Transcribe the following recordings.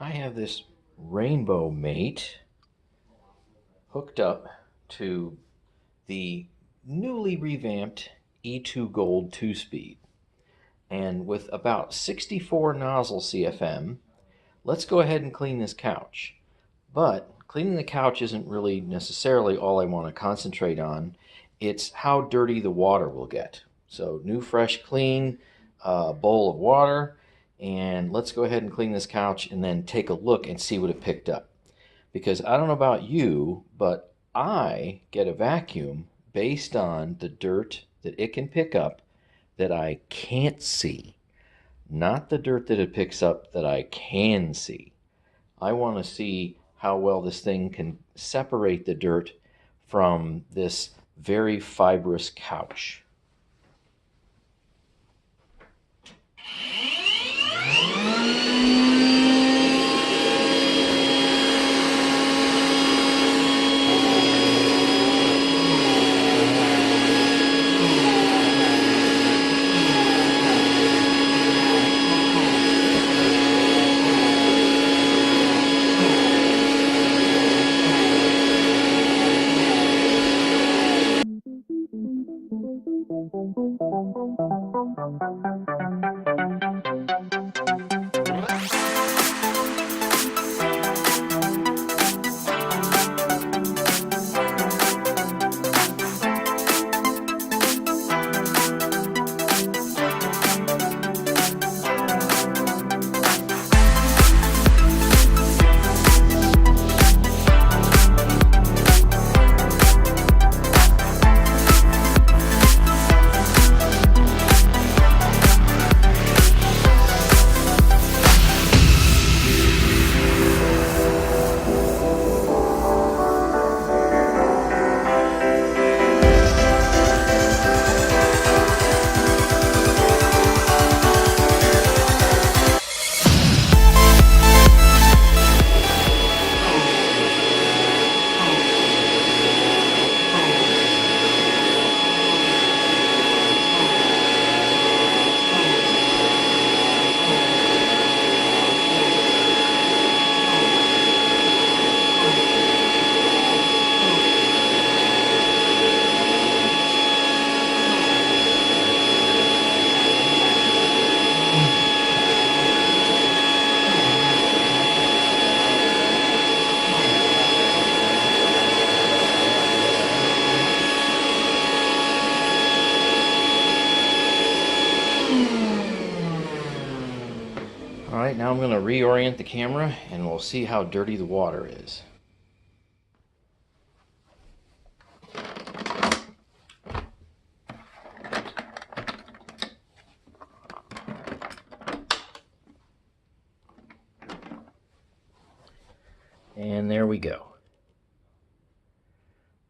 I have this Rainbow Mate hooked up to the newly revamped E2 Gold 2-speed. And with about 64 nozzle CFM, let's go ahead and clean this couch. But cleaning the couch isn't really necessarily all I want to concentrate on. It's how dirty the water will get. So new, fresh, clean bowl of water, and let's go ahead and clean this couch and then take a look and see what it picked up. Because I don't know about you, but I get a vacuum based on the dirt that it can pick up that I can't see, not the dirt that it picks up that I can see. I want to see how well this thing can separate the dirt from this very fibrous couch. All right, now I'm going to reorient the camera and we'll see how dirty the water is. And there we go.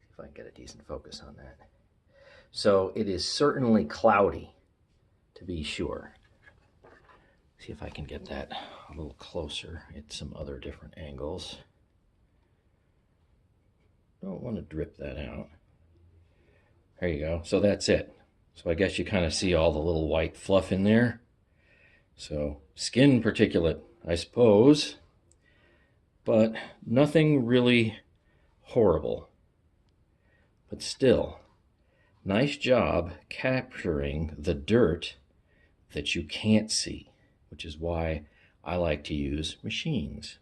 See if I can get a decent focus on that. So it is certainly cloudy, to be sure. See if I can get that a little closer at some other different angles. Don't want to drip that out. There you go. So that's it. So I guess you kind of see all the little white fluff in there. So skin particulate, I suppose, but nothing really horrible. But still, nice job capturing the dirt that you can't see, which is why I like to use machines.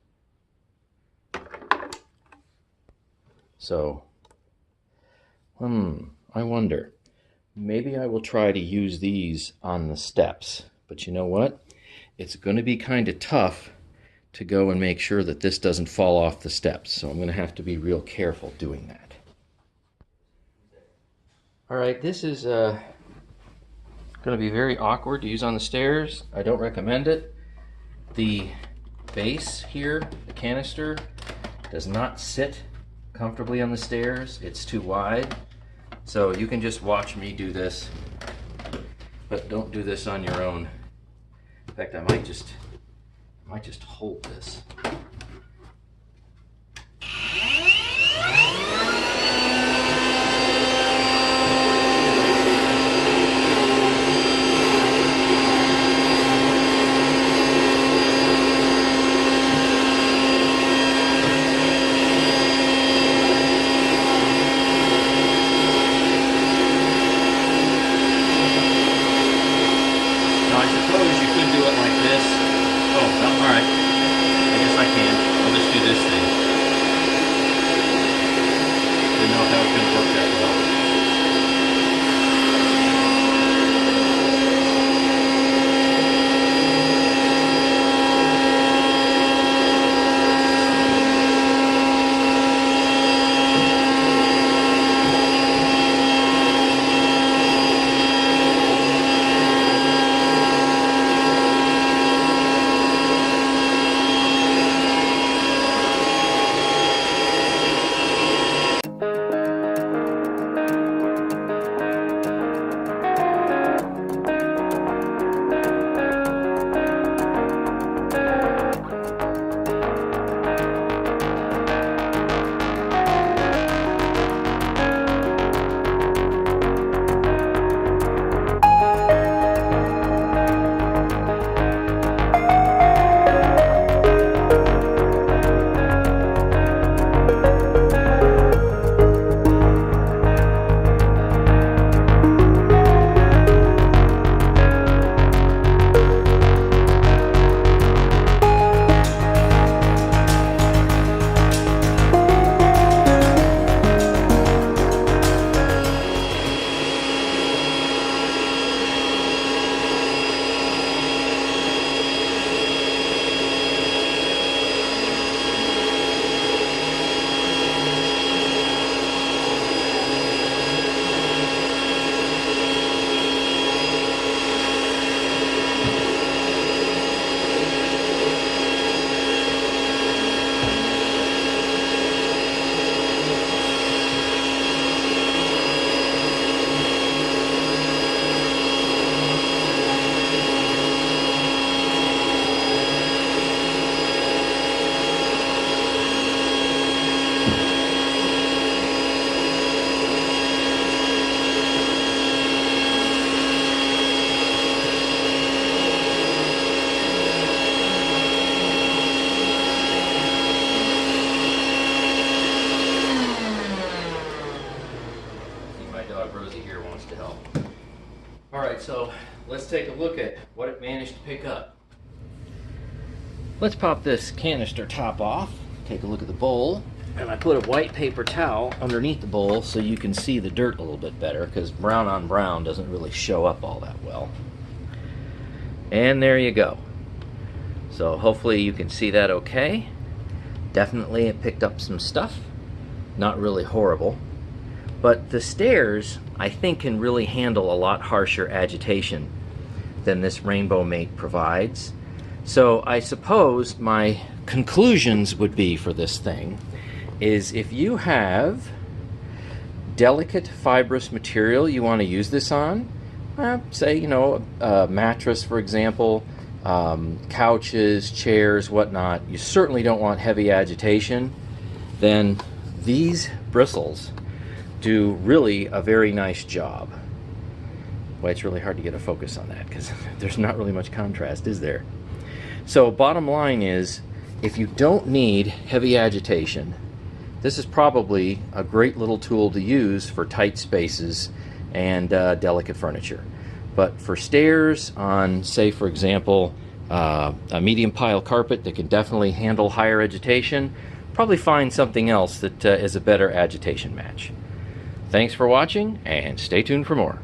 So, I wonder, maybe I will try to use these on the steps. But you know what? It's going to be kind of tough to go and make sure that this doesn't fall off the steps. So I'm going to have to be real careful doing that. All right, this is going to be very awkward to use on the stairs. I don't recommend it. The base here, the canister, does not sit comfortably on the stairs. It's too wide. So you can just watch me do this, but don't do this on your own. In fact, I might just hold this. let's take a look at what it managed to pick up. Let's pop this canister top off, take a look at the bowl, and I put a white paper towel underneath the bowl so you can see the dirt a little bit better, because brown on brown doesn't really show up all that well. And there you go. So hopefully you can see that okay. Definitely it picked up some stuff. Not really horrible. But the Stairs, I think, can really handle a lot harsher agitation than this Rainbow Mate provides. So I suppose my conclusions would be for this thing is if you have delicate fibrous material you want to use this on, say, you know, a mattress, for example, couches, chairs, whatnot, you certainly don't want heavy agitation, then these bristles do really a very nice job. Boy, it's really hard to get a focus on that because there's not really much contrast, is there? So bottom line is, if you don't need heavy agitation, this is probably a great little tool to use for tight spaces and delicate furniture. But for stairs on, say, for example, a medium pile carpet that can definitely handle higher agitation, probably find something else that is a better agitation match. Thanks for watching, and stay tuned for more.